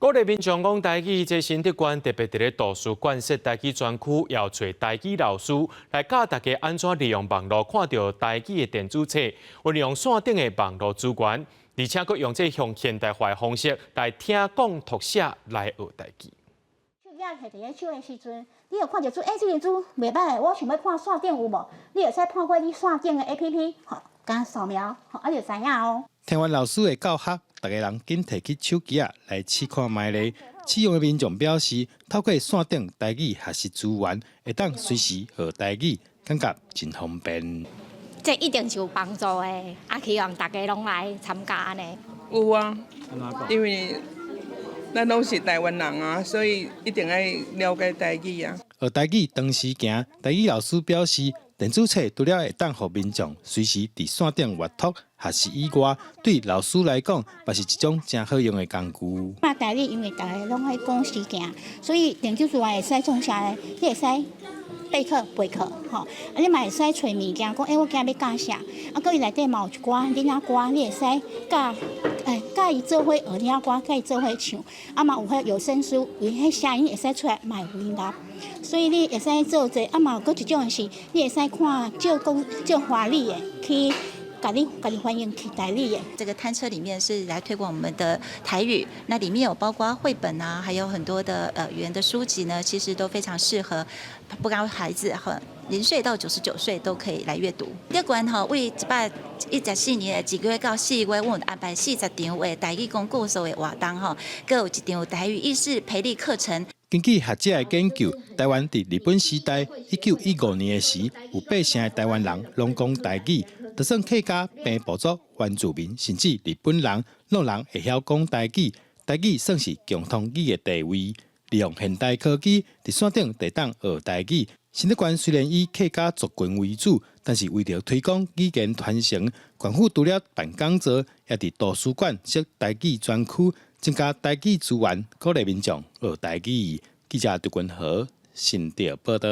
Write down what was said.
鼓励民众讲台语，这新德馆特别伫咧图书馆设台语专区，邀找台语老师来教大家安怎利用网络看到台语的电子册，运用线顶的网络资源，而且佫用这向现代化的方式来听讲读写来学台语。手机摕伫咧手的时阵，你有看到这个字袂歹，我想要看线顶有无？你会使看过你线顶的 APP， 好，敢扫描，好，啊就知影哦。听完老师的教学，大家人紧摕起手机来试看卖咧。试用的民众表示，透过线顶台语学习资源，会当随时学台语，感觉真方便。这一定是有帮助的，希望大家拢来参加呢。有啊，因为咱拢是台湾人啊，所以一定要了解台语啊。学台语当时行，台语老师表示，电子册除了会当互民众随时伫线顶阅读学习以外，对老师来讲，也是一种真好用的工具。台语因为大家拢爱讲时行，所以电子资源会使种下来，你会使备课、背课，吼，啊你嘛会使找物件，讲我今日要教啥，啊，佮伊内底嘛有一寡囡仔歌，你会使教。甲伊做伙学囡仔歌，甲伊做伙唱，啊嘛有迄有声书，有迄声音会使出来，嘛有音乐，所以你会使做这，啊嘛有佫一种是，你会使看照华丽的去。家己欢迎去台语的这个摊车里面是来推广我们的台语，那里面有包括绘本啊，还有很多的语言的书籍呢，其实都非常适合，不管孩子0岁到99岁都可以来阅读。德馆为114年的2月到4月，我们安排40场的台语讲故事的活动各有一场台语意识培力课程。根据学者的研究，台湾伫日本时代1915年的时，有8成的台湾人拢讲台语。就算客家、平埔族、原住民，甚至日本人，拢人会晓讲台语。台语算是共通语的地位。利用现代科技，伫线顶地当学台语。新德馆虽然以客家族群为主，但是为了推广语言传承，馆府除了办讲座，也伫图书馆设台语专区，增加台语资源，鼓励民众学台语。记者杜君和新潮报道。